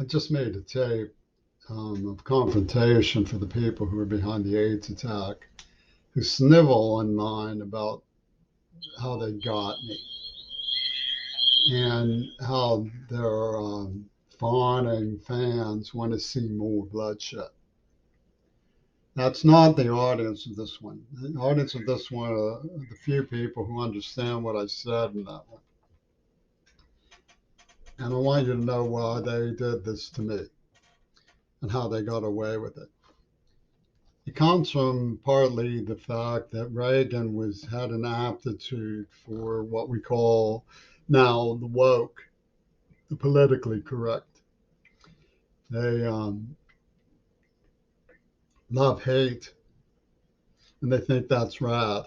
I just made a tape of confrontation for the people who are behind the AIDS attack, who snivel online about how they got me and how their fawning fans want to see more bloodshed. That's not the audience of this one. The audience of this one are the few people who understand what I said in that one. And I want you to know why they did this to me and how they got away with it. It comes from partly the fact that Reagan had an aptitude for what we call now the woke, the politically correct. They love hate, and they think that's rad.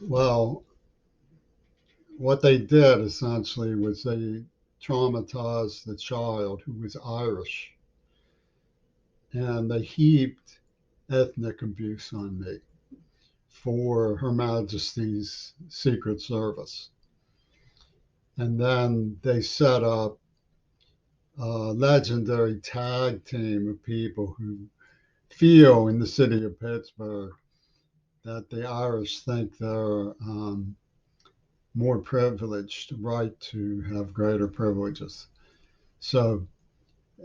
Well, what they did essentially was they traumatized the child who was Irish, and they heaped ethnic abuse on me for Her Majesty's Secret Service. And then they set up a legendary tag team of people who feel in the city of Pittsburgh that the Irish think they're more privileged, right to have greater privileges. So,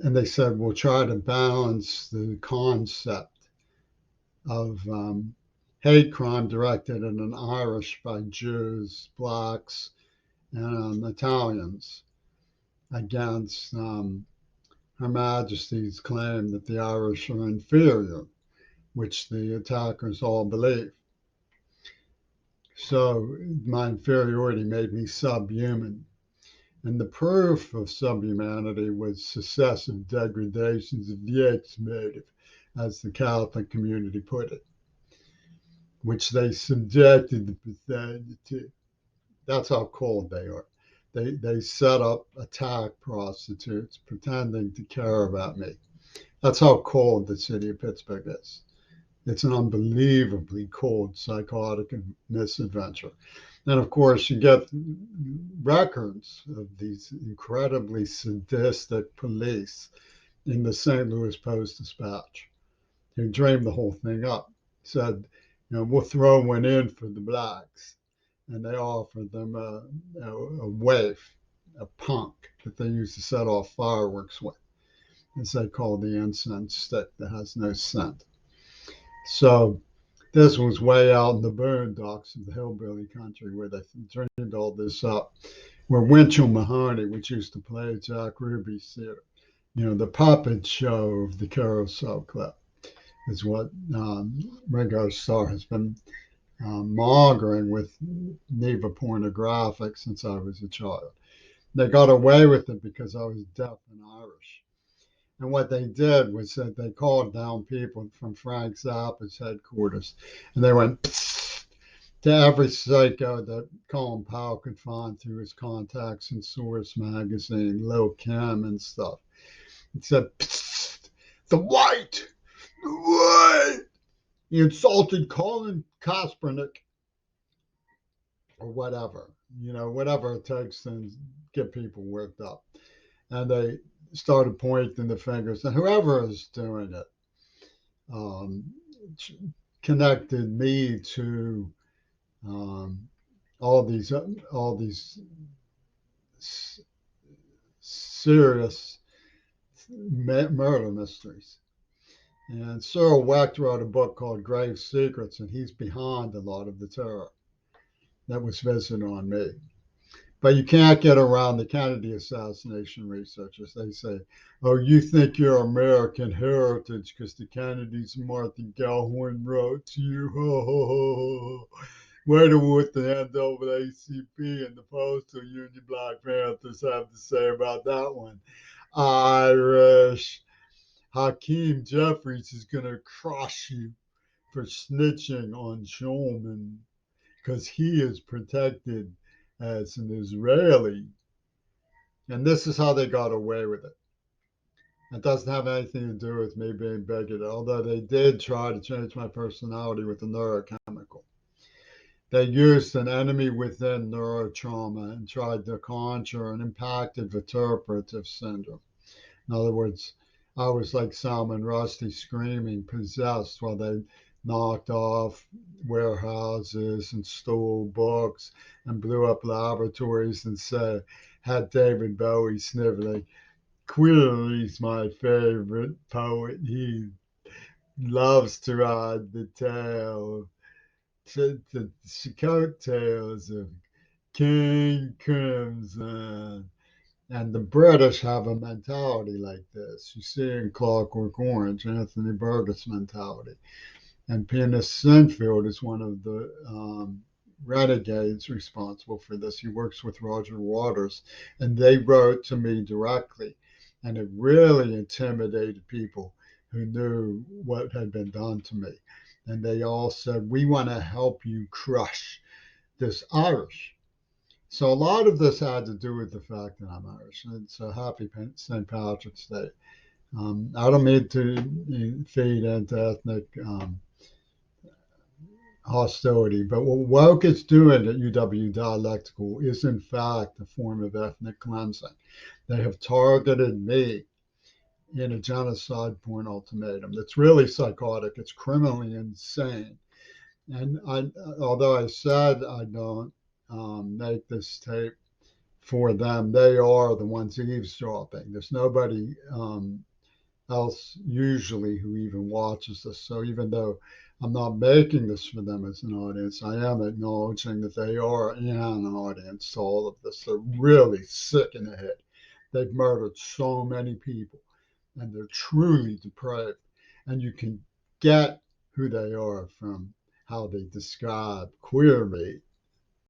and they said, we'll try to balance the concept of hate crime directed at an Irish by Jews, blacks, and Italians against Her Majesty's claim that the Irish are inferior, which the attackers all believe. So my inferiority made me subhuman. And the proof of subhumanity was successive degradations of the X motive, as the Catholic community put it, which they subjected the pathetic to. That's how cold they are. They set up attack prostitutes pretending to care about me. That's how cold the city of Pittsburgh is. It's an unbelievably cold, psychotic misadventure. And of course, you get records of these incredibly sadistic police in the St. Louis Post-Dispatch who dreamed the whole thing up. Said, we'll throw one in for the blacks. And they offered them a waif, a punk that they used to set off fireworks with, as they call the incense stick that has no scent. So this was way out in the boondocks of the hillbilly country where they dreamed all this up, where Winchell Mahoney, which used to play Jack Ruby's theater, the puppet show of the Carousel Club, is what Ringo Starr has been mongering with Neva Pornographic since I was a child. They got away with it because I was deaf and Irish. And what they did was that they called down people from Frank Zappa's headquarters, and they went to every psycho that Colin Powell could find through his contacts in Source magazine, Lil Kim and stuff. It said, the white, he insulted Colin Kaepernick, or whatever, whatever it takes to get people worked up. And they started pointing the fingers, and whoever is doing it connected me to all these serious murder mysteries. And Cyril Wecht wrote a book called Grave Secrets, and he's behind a lot of the terror that was visited on me. But you can't get around the Kennedy assassination researchers. They say, oh, you think you're American heritage because the Kennedys and Martha Gellhorn wrote to you. Ho, ho, ho, ho. Wait a what the NAACP and the Postal Union Black Panthers have to say about that one. Irish. Hakeem Jeffries is going to crush you for snitching on Shulman because he is protected as an Israeli. And this is how they got away with it. It doesn't have anything to do with me being bigoted, although they did try to change my personality with a neurochemical. They used an enemy within neurotrauma and tried to conjure an impacted vituperative syndrome. In other words, I was like Salman Rushdie screaming, possessed, while they knocked off warehouses and stole books and blew up laboratories and said, had David Bowie sniveling, Queerly's my favorite poet. He loves to ride the tail, the coattails of King Crimson. And the British have a mentality like this. You see in Clockwork Orange, Anthony Burgess mentality. And pianist Sinfield is one of the renegades responsible for this. He works with Roger Waters, and they wrote to me directly. And it really intimidated people who knew what had been done to me. And they all said, we want to help you crush this Irish. So a lot of this had to do with the fact that I'm Irish. It's a happy St. Patrick's Day. I don't mean to feed into ethnic hostility, but what woke is doing at UW Dialectical is in fact a form of ethnic cleansing. They have targeted me in a genocide point ultimatum that's really psychotic. It's criminally insane. And although I said I don't make this tape for them, they are the ones eavesdropping. There's nobody else usually who even watches this. So even though I'm not making this for them as an audience, I am acknowledging that they are an audience to all of this. They're really sick in the head. They've murdered so many people and they're truly depraved. And you can get who they are from how they describe queer me